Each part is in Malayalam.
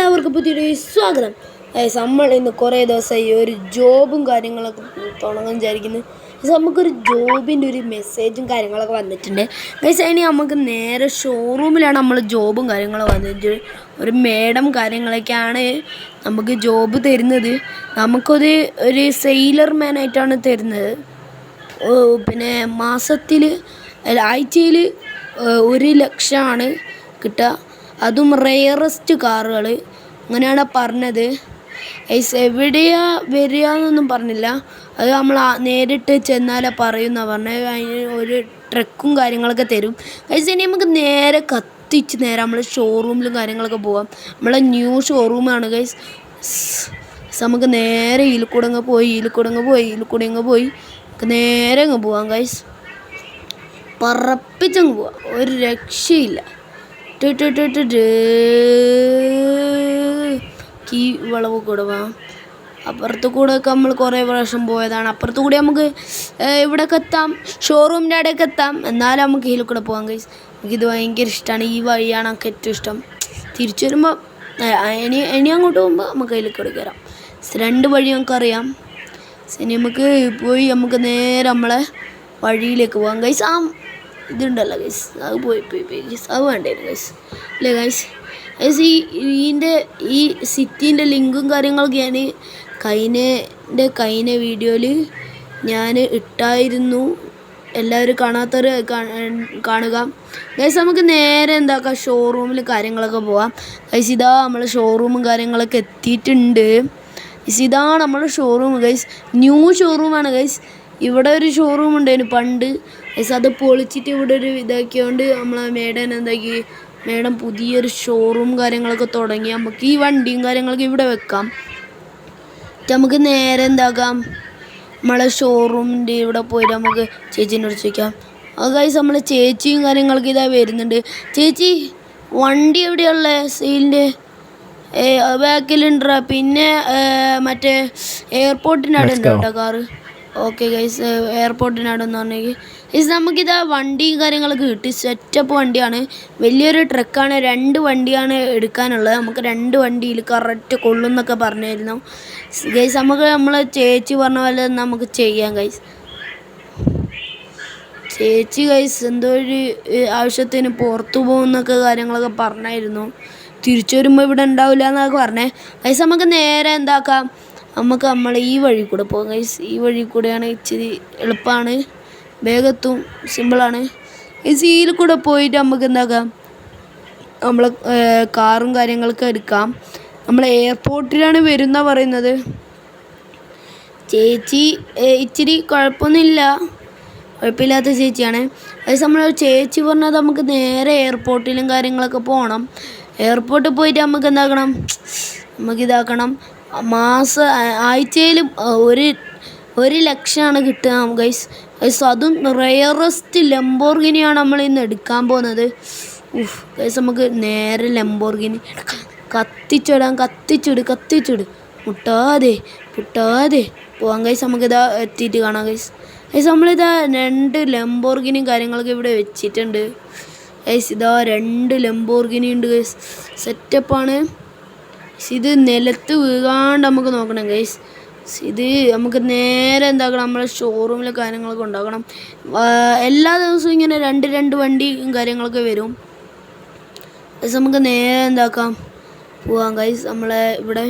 എല്ലാവർക്കും പുതിയൊരു സ്വാഗതം. നമ്മൾ ഇന്ന് കുറേ ദിവസമായി ഒരു ജോബും കാര്യങ്ങളൊക്കെ തുടങ്ങാൻ വിചാരിക്കുന്നു. നമുക്കൊരു ജോബിൻ്റെ ഒരു മെസ്സേജും കാര്യങ്ങളൊക്കെ വന്നിട്ടുണ്ട്. അതിന് നമുക്ക് നേരെ ഷോറൂമിലാണ് നമ്മൾ ജോബും കാര്യങ്ങളും വന്നിട്ട് ഒരു മേഡം കാര്യങ്ങളൊക്കെയാണ് നമുക്ക് ജോബ് തരുന്നത്. ഒരു സെയിലർ മാനായിട്ടാണ് തരുന്നത്. പിന്നെ ആഴ്ചയിൽ 1,00,000 കിട്ടുക, അതും റെയറസ്റ്റ് കാറുകൾ. അങ്ങനെയാണ് പറഞ്ഞത്. എവിടെയാ വരിക എന്നൊന്നും പറഞ്ഞില്ല. അത് നമ്മൾ നേരിട്ട് ചെന്നാലേ പറയുമെന്നാണ് പറഞ്ഞത്. അതിന് ഒരു ട്രക്കും കാര്യങ്ങളൊക്കെ തരും. ഇനി നമുക്ക് നേരെ നമ്മൾ ഷോറൂമിലും കാര്യങ്ങളൊക്കെ പോകാം. നമ്മളെ ന്യൂ ഷോറൂമാണ് ഗൈസ്. നമുക്ക് നേരെ ഇതിൽ കൂടെ അങ്ങ് പോയി നേരെ അങ്ങ് പോവാം ഗൈസ്. പറപ്പിച്ചങ്ങ് പോവാം, ഒരു രക്ഷയില്ല. ഈ വളവ് കൂടെ പോവാം. അപ്പുറത്ത് കൂടെ ഒക്കെ നമ്മൾ കുറേ പ്രാവശ്യം പോയതാണ്. അപ്പുറത്ത് കൂടി നമുക്ക് ഇവിടെയൊക്കെ എത്താം, ഷോറൂമിൻ്റെ അവിടെയൊക്കെ എത്താം. എന്നാലും നമുക്ക് ഇതിൽ കൂടെ പോകാം ഗൈസ്. എനിക്കിത് ഭയങ്കര ഇഷ്ടമാണ്. ഈ വഴിയാണ് എനിക്ക് ഏറ്റവും ഇഷ്ടം. തിരിച്ചു വരുമ്പോൾ ഇനി അങ്ങോട്ട് പോകുമ്പോൾ നമുക്ക് അതിൽ കൂടെ കയറാം. 2 വഴി നമുക്കറിയാം. ഇനി നമുക്ക് നേരെ നമ്മളെ വഴിയിലേക്ക് പോകാം ഗൈസ്. ഇതുണ്ടല്ലോ ഗൈസ്, അത് പോയി ഗൈസ്, അത് വേണ്ടായിരുന്നു ഗൈസ്, അല്ലേ ഗൈസ്? ഈ സിറ്റീൻ്റെ ലിങ്കും കാര്യങ്ങളൊക്കെ ഞാൻ കഴിഞ്ഞ വീഡിയോയിൽ ഞാൻ ഇട്ടായിരുന്നു. എല്ലാവരും കാണാത്തവർ കാണുക ഗൈസ്. നമുക്ക് നേരെ ഷോറൂമിൽ കാര്യങ്ങളൊക്കെ പോവാം ഗൈസ്. ഇതാ നമ്മൾ ഷോറൂമും കാര്യങ്ങളൊക്കെ എത്തിയിട്ടുണ്ട്. ഇതാണ് നമ്മുടെ ഷോറൂം ഗൈസ്. ന്യൂ ഷോറൂമാണ് ഗൈസ്. ഇവിടെ ഒരു ഷോറൂം ഉണ്ടായിരുന്നു പണ്ട് ഗൈസ്. അത് പൊളിച്ചിട്ട് ഇവിടെ ഒരു ഇതാക്കിയോണ്ട് നമ്മളെ മേഡം പുതിയൊരു ഷോറൂം കാര്യങ്ങളൊക്കെ തുടങ്ങി. നമുക്ക് ഈ വണ്ടിയും കാര്യങ്ങളൊക്കെ ഇവിടെ വെക്കാം. നമുക്ക് നേരെ നമ്മളെ ഷോറൂമിൻ്റെ ഇവിടെ പോയിട്ട് നമുക്ക് ചേച്ചീനോട് ചോദിക്കാം. ഗൈസ് നമ്മളെ ചേച്ചിയും കാര്യങ്ങളൊക്കെ ഇതാ വരുന്നുണ്ട്. ചേച്ചി, വണ്ടി എവിടെയുള്ള സെയിലിൻ്റെ? ബാക്കിലുണ്ടാ, പിന്നെ മറ്റേ എയർപോർട്ടിനവിടെ ഉണ്ട് കേട്ടോ കാറ്. ഓക്കെ ഗൈസ്, എയർപോർട്ടിനവിടെന്ന് പറഞ്ഞെങ്കിൽ ഗൈസ് നമുക്കിതാ വണ്ടിയും കാര്യങ്ങളൊക്കെ കിട്ടി. സെറ്റപ്പ് വണ്ടിയാണ്, വലിയൊരു ട്രക്കാണ്. 2 വണ്ടിയാണ് എടുക്കാനുള്ളത്. നമുക്ക് 2 വണ്ടിയിൽ കറക്റ്റ് കൊള്ളുന്നൊക്കെ പറഞ്ഞായിരുന്നു ഗൈസ്. നമ്മളെ ചേച്ചി പറഞ്ഞ പോലെ നമുക്ക് ചെയ്യാം ഗൈസ്. ചേച്ചി ഗൈസ് എന്തോ ഒരു ആവശ്യത്തിന് പുറത്തു പോകുന്നൊക്കെ കാര്യങ്ങളൊക്കെ പറഞ്ഞായിരുന്നു. തിരിച്ചു വരുമ്പോൾ ഇവിടെ ഉണ്ടാവില്ല എന്നൊക്കെ പറഞ്ഞേ ഗൈസ്. നമുക്ക് നേരെ നമ്മൾ ഈ വഴി കൂടെ പോകാം ഗൈസ്. ഈ വഴി കൂടെയാണ് ഇച്ചിരി എളുപ്പമാണ്, വേഗത്തും സിമ്പിളാണ് ഗൈസ്. ഇതിൽ കൂടെ പോയിട്ട് നമുക്ക് നമ്മളെ കാറും കാര്യങ്ങളൊക്കെ എടുക്കാം. നമ്മൾ എയർപോർട്ടിലാണ് വരുന്ന പറയുന്നത്. ചേച്ചി ഇച്ചിരി കുഴപ്പമില്ലാത്ത ചേച്ചിയാണ് ഗൈസ്. നമ്മൾ ചേച്ചി പറഞ്ഞത് നമുക്ക് നേരെ എയർപോർട്ടിലും കാര്യങ്ങളൊക്കെ പോകണം. എയർപോർട്ടിൽ പോയിട്ട് നമുക്ക് നമുക്കിതാക്കണം. ആഴ്ചയിൽ 1,00,000 കിട്ടുക ഗൈസ്. അതും റെയറസ്റ്റ് ലംബോർഗിനിയാണ് നമ്മൾ ഇന്ന് എടുക്കാൻ പോകുന്നത്. ഗൈസ് നമുക്ക് നേരെ ലംബോർഗിനി കത്തിച്ചിട് മുട്ടാതെ പോവാം ഗൈസ്. നമുക്കിതാ എത്തിയിട്ട് കാണാം ഗൈസ്. നമ്മളിതാ 2 ലംബോർഗിനിയും കാര്യങ്ങളൊക്കെ ഇവിടെ വെച്ചിട്ടുണ്ട് ഗൈസ്. ഇതാ 2 ലംബോർഗിനി ഉണ്ട് ഗൈസ്. സെറ്റപ്പാണ്. ഇത് നിലത്ത് വീഴാണ്ട് നമുക്ക് നോക്കണം ഗൈസ്. ഇത് നമുക്ക് നേരെ നമ്മളെ ഷോറൂമിലെ കാര്യങ്ങളൊക്കെ ഉണ്ടാക്കണം. എല്ലാ ദിവസവും ഇങ്ങനെ 2 വണ്ടിയും കാര്യങ്ങളൊക്കെ വരും ഗൈസ്. നമുക്ക് നേരെ പോവാം ഗൈസ്. നമ്മളെ ഇവിടെ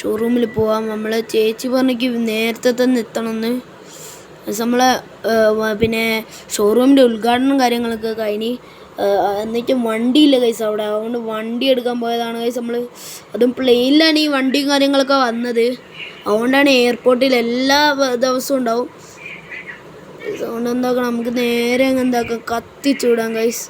ഷോറൂമിൽ പോവാം. നമ്മളെ ചേച്ചി പറഞ്ഞെങ്കിൽ നേരത്തെ തന്നെ എത്തണമെന്ന്. നമ്മളെ പിന്നെ ഷോറൂമിൻ്റെ ഉദ്ഘാടനം കാര്യങ്ങളൊക്കെ കഴിഞ്ഞ് എന്നിട്ട് വണ്ടിയില്ല ഗൈസ് അവിടെ. അതുകൊണ്ട് വണ്ടി എടുക്കാൻ പോയതാണ് ഗൈസ് നമ്മൾ. അതും പ്ലെയിനിലാണ് ഈ വണ്ടിയും കാര്യങ്ങളൊക്കെ വന്നത്. അതുകൊണ്ടാണ് എയർപോർട്ടിൽ എല്ലാ ദിവസവും ഉണ്ടാവും. അതുകൊണ്ട് നമുക്ക് നേരെ കത്തിച്ചുവിടാം ഗൈസ്.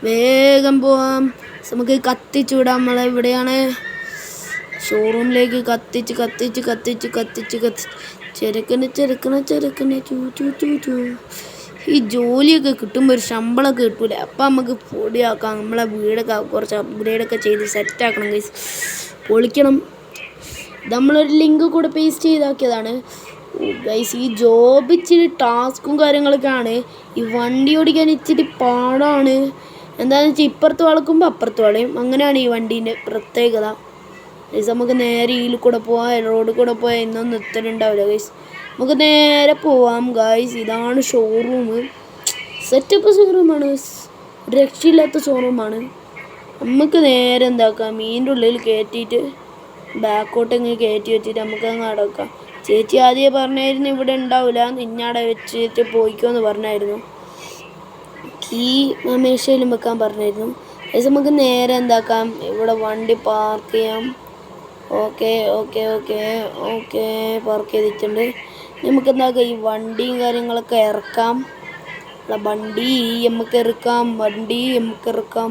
വേഗം പോവാം. നമുക്ക് കത്തിച്ചുവിടാം. ഇവിടെയാണ് ഷോറൂമിലേക്ക് കത്തിച്ച് ചെറുക്കനെ ഈ ജോലിയൊക്കെ കിട്ടുമ്പോൾ ഒരു ശമ്പളമൊക്കെ കിട്ടൂല. അപ്പം നമുക്ക് പൊടിയാക്കാം. നമ്മളെ വീടൊക്കെ കുറച്ച് അപ്ഗ്രേഡൊക്കെ ചെയ്ത് സെറ്റാക്കണം ഗൈസ്. പൊളിക്കണം. നമ്മളൊരു ലിങ്ക് കൂടെ പേസ്റ്റ് ചെയ്താക്കിയതാണ് ഗൈസ്. ഈ ജോബ് ഇച്ചിരി ടാസ്കും കാര്യങ്ങളൊക്കെയാണ്. ഈ വണ്ടി ഓടിക്കാൻ ഇച്ചിരി പാടാണ്. എന്താണെന്ന് വെച്ചാൽ ഇപ്പുറത്ത് വളക്കുമ്പോൾ അപ്പുറത്ത് വളയും. അങ്ങനെയാണ് ഈ വണ്ടീൻ്റെ പ്രത്യേകത. ഗൈസ് നമുക്ക് നേരെ ഇതിൽ കൂടെ പോവാം. റോഡിൽ കൂടെ പോയാൽ ഇന്നൊന്നും എത്തലുണ്ടാവില്ല ഗൈസ്. നമുക്ക് നേരെ പോവാം ഗൈസ്. ഇതാണ് ഷോറൂം. സെറ്റപ്പ് ഷോറൂമാണ്, രക്ഷയില്ലാത്ത ഷോറൂമാണ്. നമുക്ക് നേരെ എന്താക്കാം, മീനിൻ്റെ ഉള്ളിൽ കയറ്റിയിട്ട് ബാക്കോട്ട് ഇങ്ങനെ കയറ്റി വെച്ചിട്ട് നമുക്ക് അങ്ങ് അടക്കാം. ചേച്ചി ആദ്യമേ പറഞ്ഞായിരുന്നു ഇവിടെ ഉണ്ടാവില്ല, നിന്നവിടെ വെച്ചിട്ട് പോയിക്കോന്ന് പറഞ്ഞായിരുന്നു. കീ മേശയിലും വെക്കാൻ പറഞ്ഞായിരുന്നു. ഗൈസ് നമുക്ക് നേരെ എന്താക്കാം, ഇവിടെ വണ്ടി പാർക്ക് ചെയ്യാം. Okay okay okay okay park ചെയ്തിട്ടുണ്ട്. നമുക്ക് എന്താക്കാം, ഈ വണ്ടിയും കാര്യങ്ങളൊക്കെ ഇറക്കാം. വണ്ടി നമുക്ക് ഇറക്കാം, വണ്ടി നമുക്ക് ഇറക്കാം.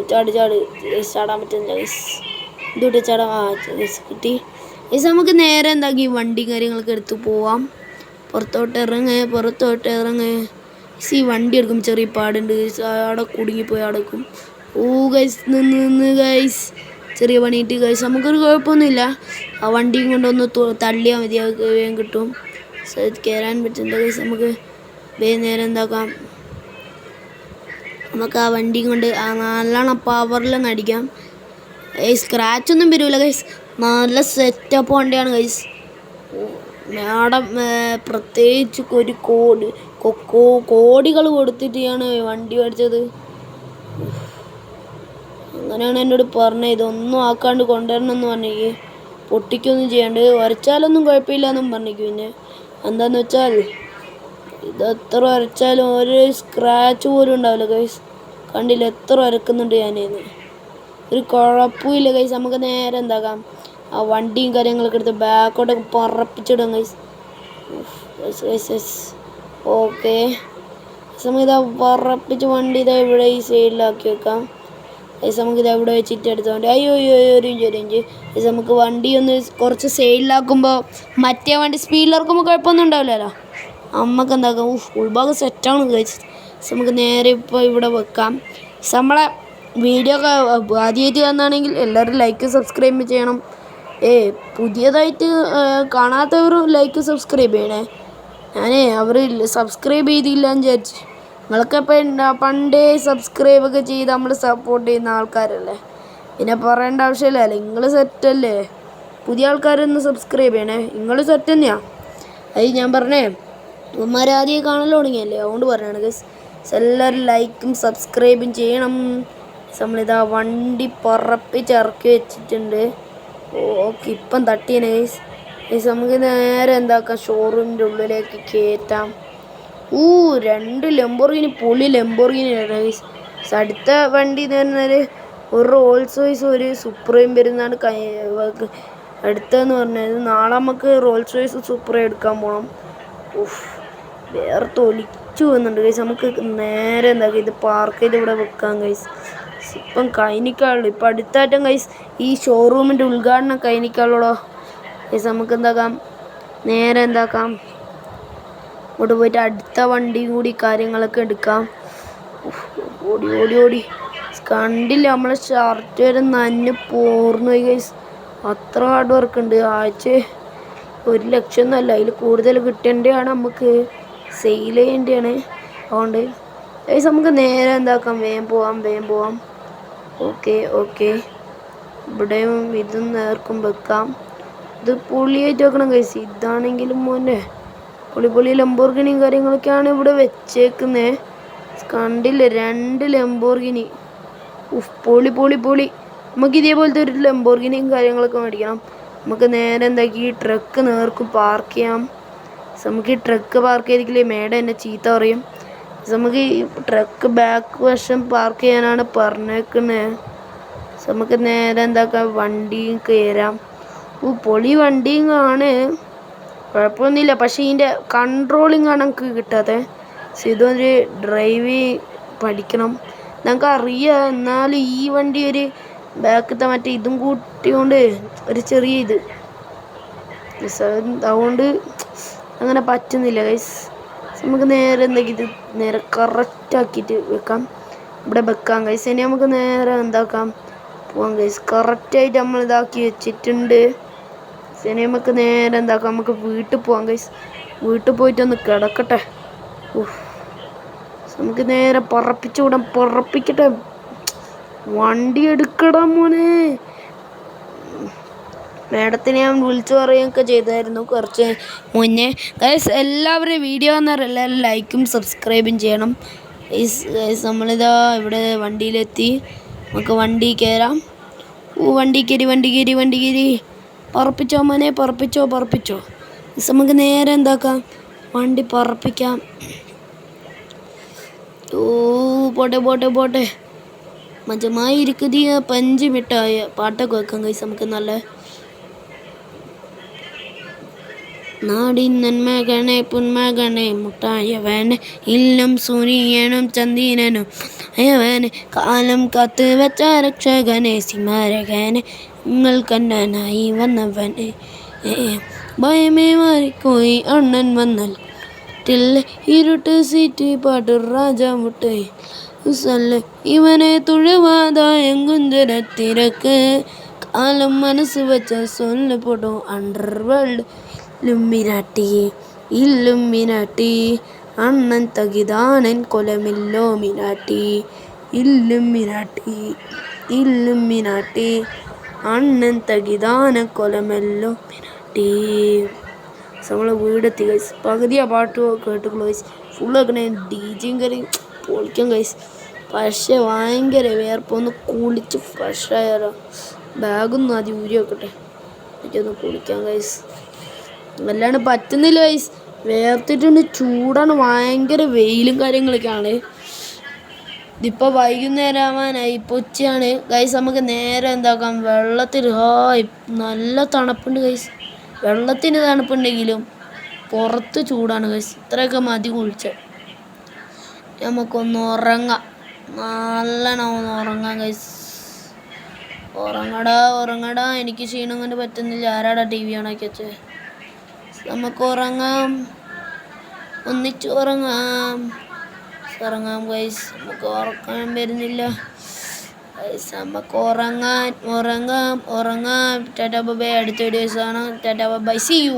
ചാട് ചാട് ഗൈസ്, ചാടാൻ പറ്റുന്നില്ല ഗൈസ്. ഇതോട്ട് ചാടാം. ഗൈസ് കിട്ടി ഗൈസ്. നമുക്ക് നേരെ എന്താക്കി ഈ വണ്ടിയും കാര്യങ്ങളൊക്കെ എടുത്ത് പോവാം. പുറത്തോട്ട് ഇറങ്ങ്. ഈ വണ്ടി എടുക്കും ചെറിയ പാടുണ്ട് ഗൈസ്. അവിടെ കുടുങ്ങിപ്പോയി അടക്കും. ഗൈസ് നിന്ന് ഗൈസ്, ചെറിയ പണിയിട്ട് ഗൈസ്. നമുക്കൊരു കുഴപ്പമൊന്നുമില്ല. ആ വണ്ടിയും കൊണ്ടൊന്ന് തള്ളിയാൽ മതി, വേഗം കിട്ടും. കയറാൻ പറ്റുന്നില്ല ഗൈസ്. നമുക്ക് നേരെ എന്താക്കാം, നമുക്ക് ആ വണ്ടിയും കൊണ്ട് നല്ലോണം പവറിലങ്ങ് അടിക്കാം. സ്ക്രാച്ചൊന്നും വരില്ല ഗൈസ്. നല്ല സെറ്റപ്പ് വണ്ടിയാണ് ഗൈസ്. മാഡം പ്രത്യേകിച്ച് ഒരു കോടികൾ കൊടുത്തിട്ടാണ് വണ്ടി മേടിച്ചത്. അങ്ങനെയാണ് എന്നോട് പറഞ്ഞത്. ഇതൊന്നും ആക്കാണ്ട് കൊണ്ടുവരണമെന്ന് പറഞ്ഞേക്ക്, പൊട്ടിക്കൊന്നും ചെയ്യാണ്ട്, വരച്ചാലൊന്നും കുഴപ്പമില്ല എന്നും പറഞ്ഞേക്ക്. പിന്നെ എന്താണെന്ന് വെച്ചാൽ ഇതെത്ര വരച്ചാലും ഒരു സ്ക്രാച്ച് പോലും ഉണ്ടാവില്ല ഗൈസ്. കണ്ടില്ല എത്ര വരക്കുന്നുണ്ട് ഞാനേന്ന്, ഒരു കുഴപ്പമില്ല ഗൈസ്. നമുക്ക് നേരെ എന്താക്കാം, ആ വണ്ടിയും കാര്യങ്ങളൊക്കെ എടുത്ത് ബാക്കോട്ടൊക്കെ പറപ്പിച്ചിടും ഗൈസ്. ഓക്കെ നമുക്കിതാ പറപ്പിച്ച് വണ്ടി ഇതാ ഇവിടെ ഈ സൈഡിലാക്കി വെക്കാം ഗൈസ്. നമുക്കിത് എവിടെ വെച്ചിട്ട് എടുത്തോണ്ട് അയ്യോ ഒരു ഇഞ്ച് ഗൈസ്. നമുക്ക് വണ്ടി ഒന്ന് കുറച്ച് സൈഡിലാക്കുമ്പോൾ മറ്റേ വണ്ടി സ്പീഡിലിറക്കുമ്പോൾ കുഴപ്പമൊന്നും ഉണ്ടാവില്ലല്ലോ. നമുക്ക് എന്താക്കാം, ഉൾഭാഗം സെറ്റാണ് ഗൈസ്. നമുക്ക് നേരെ ഇപ്പോൾ ഇവിടെ വെക്കാം. നമ്മളെ വീഡിയോ ഒക്കെ ആദ്യമായിട്ട് വന്നാണെങ്കിൽ എല്ലാവരും ലൈക്ക് സബ്സ്ക്രൈബ് ചെയ്യണം. പുതിയതായിട്ട് കാണാത്തവരും ലൈക്ക് സബ്സ്ക്രൈബ് ചെയ്യണേ. അവർ സബ്സ്ക്രൈബ് ചെയ്തില്ല എന്ന് വിചാരിച്ച്, നിങ്ങളൊക്കെ പണ്ടേ സബ്സ്ക്രൈബൊക്കെ ചെയ്ത് നമ്മൾ സപ്പോർട്ട് ചെയ്യുന്ന ആൾക്കാരല്ലേ, പിന്നെ പറയേണ്ട ആവശ്യമില്ല. നിങ്ങൾ സെറ്റല്ലേ, പുതിയ ആൾക്കാരൊന്ന് സബ്സ്ക്രൈബ് ചെയ്യണേ. നിങ്ങൾ സെറ്റ് തന്നെയാണ്. അത് ഞാൻ പറഞ്ഞേ, ആദ്യം കാണല്ലോ തുടങ്ങിയല്ലേ, അതുകൊണ്ട് പറയാണ് ഗൈസ്. എല്ലാവരും ലൈക്കും സബ്സ്ക്രൈബും ചെയ്യണം. നമ്മളിതാ വണ്ടി പറപ്പിച്ചിറക്കി വെച്ചിട്ടുണ്ട്. ഓക്കെ ഇപ്പം തട്ടിയാണ് ഗൈസ്. നമുക്ക് നേരെ എന്താക്കാം, ഷോറൂമിൻ്റെ ഉള്ളിലേക്ക് കയറ്റാം. 2 ലംബോർഗിനി, പൊളി ലംബോർഗിനിയാണ് ഗൈസ്. അടുത്ത വണ്ടി എന്ന് പറഞ്ഞാൽ ഒരു റോൾസ് റോയ്സ്, ഒരു സുപ്രീം വരുന്നതാണ് അടുത്തതെന്ന് പറഞ്ഞത്. നാളെ നമുക്ക് റോൾസ് റോയ്സ് സുപ്രീം എടുക്കാൻ പോകണം. വേറെ തൊലിച്ചു പോകുന്നുണ്ട് ഗൈസ്. നമുക്ക് നേരെ എന്താക്കാം, ഇത് പാർക്ക് ചെയ്ത് ഇവിടെ വെക്കാം ഗൈസ്. ഇപ്പം കഴിഞ്ഞിക്കാളുള്ളൂ, ഇപ്പം അടുത്തായിട്ടും ഗൈസ് ഈ ഷോറൂമിൻ്റെ ഉദ്ഘാടനം കഴിഞ്ഞിക്കാളുള്ളൂ ഗൈസ്. നമുക്ക് എന്താക്കാം, നേരെ എന്താക്കാം, ഇങ്ങോട്ട് പോയിട്ട് അടുത്ത വണ്ടിയും കൂടി കാര്യങ്ങളൊക്കെ എടുക്കാം. ഓടി കണ്ടില്ല, നമ്മളെ ഷർട്ട് വരെ നനഞ്ഞ് പോർന്നു പോയി ഗൈസ്. അത്ര ഹാർഡ് വർക്ക് ഉണ്ട്. ആഴ്ച 1 ലക്ഷം ഒന്നുമല്ല, അതിൽ കൂടുതൽ കിട്ടേണ്ടതാണ്, നമുക്ക് സെയിൽ ചെയ്യേണ്ടതാണ്. അതുകൊണ്ട് ഗൈസ് നമുക്ക് നേരെ എന്താക്കാം, വേഗം പോവാം. ഓക്കെ ഇവിടെയും ഇതും നേർക്കും വെക്കാം. ഇത് പൊളിയായിട്ട് വെക്കണം ഗൈസ്. ഇതാണെങ്കിലും മോനെ പൊളി ലംബോർഗിനിയും കാര്യങ്ങളൊക്കെയാണ് ഇവിടെ വെച്ചേക്കുന്നത്. കണ്ടില്ല 2 ലംബോർഗിനി. പൊളി. നമുക്ക് ഇതേപോലത്തെ ഒരു ലംബോർഗിനിയും കാര്യങ്ങളൊക്കെ മേടിക്കണം. നമുക്ക് നേരെ എന്താക്കി ഈ ട്രക്ക് നേർക്ക് പാർക്ക് ചെയ്യാം. നമുക്ക് ഈ ട്രക്ക് പാർക്ക് ചെയ്തിട്ടില്ലേ മേഡം എന്നെ ചീത്ത പറയും. നമുക്ക് ഈ ട്രക്ക് ബാക്ക് വശം പാർക്ക് ചെയ്യാനാണ് പറഞ്ഞേക്കുന്നത്. നമുക്ക് നേരെ എന്താക്കാം, വണ്ടിയും കയറാം. പൊളി വണ്ടിയും ആണ്, കുഴപ്പമൊന്നുമില്ല. പക്ഷേ ഇതിൻ്റെ കൺട്രോളിങ് ആണ് നമുക്ക് കിട്ടാത്തത്. ഇതൊരു ഡ്രൈവ് പഠിക്കണം, നമുക്ക് അറിയാം. എന്നാലും ഈ വണ്ടി ഒരു ബാക്കത്തെ മറ്റേ ഇതും കൂട്ടിക്കൊണ്ട് ഒരു ചെറിയ ഇത്, അതുകൊണ്ട് അങ്ങനെ പറ്റുന്നില്ല ഗൈസ്. നമുക്ക് നേരെ എന്തെങ്കിലും ഇത് നേരെ കറക്റ്റാക്കിയിട്ട് വെക്കാം, ഇവിടെ വെക്കാം ഗൈസ്. ഇനി നമുക്ക് നേരെ എന്താക്കാം, പോവാം ഗൈസ്. കറക്റ്റായിട്ട് നമ്മൾ ഇതാക്കി വെച്ചിട്ടുണ്ട്. ഇനി നമുക്ക് നേരെ എന്താക്കാം, നമുക്ക് വീട്ടിൽ പോവാം ഗൈസ്. വീട്ടിൽ പോയിട്ടൊന്ന് കിടക്കട്ടെ. നമുക്ക് നേരെ പറപ്പിച്ചുവിടാം. പറപ്പിക്കട്ടെ. വണ്ടി എടുക്കടാ മോനെ. മാഡത്തിനെ ഞാൻ വിളിച്ചു പറയുകയൊക്കെ ചെയ്തായിരുന്നു കുറച്ച് മുന്നേ. ഗൈസ് എല്ലാവരും വീഡിയോ എല്ലാവരും ലൈക്കും സബ്സ്ക്രൈബും ചെയ്യണം. ഗൈസ് നമ്മളിതാ ഇവിടെ വണ്ടിയിലെത്തി. നമുക്ക് വണ്ടി കയറാം. വണ്ടി കയറി. പറപ്പിച്ചോ മോനെ, പറപ്പിച്ചോ. ഗൈസ് നമുക്ക് നേരെ എന്താക്കാം, വണ്ടി പറപ്പിക്കാം. പോട്ടെ. മജമായി ഇരിക്കുതി 5 മിനിറ്റായ പാട്ടൊക്കെ വെക്കാം ഗൈസ്. നമുക്ക് നല്ല നാടിൻ നന്മകണേ പുന്മകണേ മുട്ടായവന് ഇല്ലും സൂര്യനും ചന്ദീനനും അയവന് കാലം കാത്ത് വെച്ച രക്ഷകനെ സിമാരകനെ നിങ്ങൾ കണ്ണനായി വന്നവനെ ഭയമേ മാറിക്കോയി അണ്ണൻ വന്നാൽ ഇരുട്ട് സീറ്റ് പാട്ട് രാജാ മുട്ടേ ഇവനെ തുഴവാതായം കുഞ്ചരത്തിരക്ക് കാലം മനസ്സ് വെച്ച സൊല്ലപ്പെടും അണ്ടർവേൾഡ് ഇല്ലുമിനാട്ടി അണ്ണൻ തകിതാനൻ കൊലമില്ലോമിനാട്ടി ഇല്ലുമിനാട്ടി അണ്ണൻ തകിതാനൻ കൊലമെല്ലോമിനാട്ടി. നമ്മളെ വീടെത്തി ഗൈസ്. പകുതി ആ പാട്ട് കേട്ടുള്ളൂ ഗൈസ്. ഫുള്ളാക്കണേ DJയും കയറി പൊളിക്കാം ഗൈസ്. പക്ഷേ ഭയങ്കര വേർപ്പൊന്ന് കുളിച്ച് ഫ്രഷായാലോ. ബാഗൊന്നും ആദ്യം ഊരി വെക്കട്ടെ, എനിക്കൊന്ന് കുളിക്കാം ഗൈസ്. അല്ലാണ്ട് പറ്റുന്നില്ല ഗൈസ്, വേർത്തിട്ടുണ്ട്. ചൂടാണ്, ഭയങ്കര വെയിലും കാര്യങ്ങളൊക്കെയാണ്. ഇതിപ്പോൾ വൈകുന്നേരം ആവാനായി, ഇപ്പോൾ ഉച്ചയാണ് ഗൈസ്. നമുക്ക് നേരെ എന്താക്കാം, വെള്ളത്തിൽ നല്ല തണുപ്പുണ്ട് ഗൈസ്. വെള്ളത്തിന് തണുപ്പുണ്ടെങ്കിലും പുറത്ത് ചൂടാണ് ഗൈസ്. ഇത്രയൊക്കെ മതി കുളിച്ച്. നമുക്കൊന്ന് ഉറങ്ങാം, നല്ലോണം ഒന്ന് ഉറങ്ങാം ഗൈസ്. ഉറങ്ങടാ. എനിക്ക് ക്ഷീണം കൊണ്ട് പറ്റുന്നില്ല. ആരാടാ TV ഓണാക്കി വെച്ചേ? നമുക്ക് ഉറങ്ങാം, ഒന്നിച്ച് ഉറങ്ങാം ഗൈസ്. നമുക്ക് ഉറക്കാൻ വരുന്നില്ല ഗൈസ്. നമുക്ക് ഉറങ്ങാം. Tata bye. അടുത്ത വീഡിയോസ് ആണ്. Tata bye. See U.